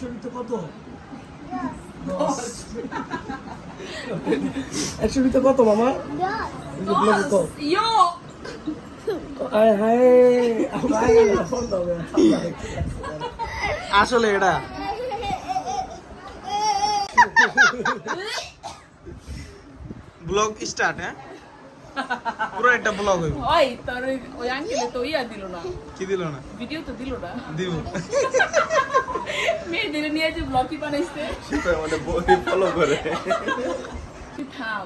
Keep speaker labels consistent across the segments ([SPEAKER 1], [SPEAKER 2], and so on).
[SPEAKER 1] 100 কত? 10 100 কত মামা? 10
[SPEAKER 2] ইয়ো
[SPEAKER 1] আয় হায় ভাই ফোন দাও
[SPEAKER 3] আসলে এটা ব্লগ স্টার্ট হ্যাঁ পুরো একটা ব্লগ হইব
[SPEAKER 2] ওই তোর ওই আঙ্কেলে তো ইয়া দিল না
[SPEAKER 3] কি দিল না
[SPEAKER 2] ভিডিও তো দিল না
[SPEAKER 3] দিব
[SPEAKER 2] মেয়ে দিলে নিয়ে যে ব্লগই বানাইছে
[SPEAKER 4] মানে ফলো করে
[SPEAKER 2] তুই থাম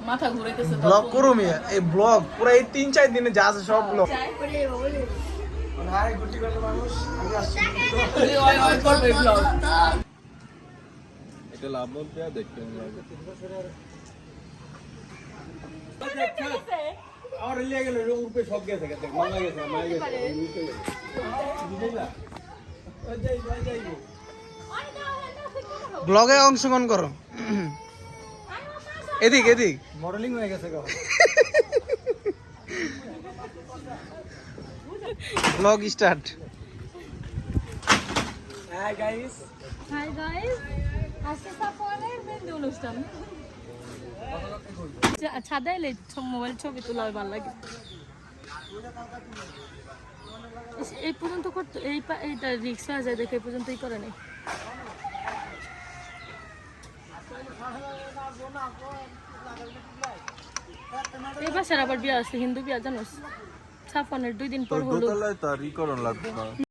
[SPEAKER 2] মাথা ঘুরাইতেছে
[SPEAKER 3] ব্লগ করো মিয়া এই ব্লগ পুরো এই 3-4 দিনে যা আছে সব ব্লগ হাই গুটি করতে মানুষ আমি আসছি
[SPEAKER 2] ওই ওই করবে ব্লগ
[SPEAKER 4] এটা লাভ বলতে দেখতে লাগে
[SPEAKER 1] আর লিয়ে গেল উপরে সব গেছে গেছে মামা গেছে
[SPEAKER 3] ব্লগে অংশগ্রহণ করো এদিক এদিক
[SPEAKER 1] মডেলিং হয়ে গেছে go
[SPEAKER 3] blog start
[SPEAKER 1] hi guys
[SPEAKER 2] hi guys আজকে সাফওয়ানের মেহেন্দি অনুষ্ঠান ছাদে এলে মোবাইল ছবি তোলা ভালো লাগে এই পর্যন্ত করতে এইটা রিক্সা যায় দেখে এই পর্যন্তই করে নাই এই বাসার আবার বিয়া আছে হিন্দু বিয়া জানোস সাফওয়ানের 2 দিন পর হলো
[SPEAKER 4] দোতলায় তার ই করণ লাগবে না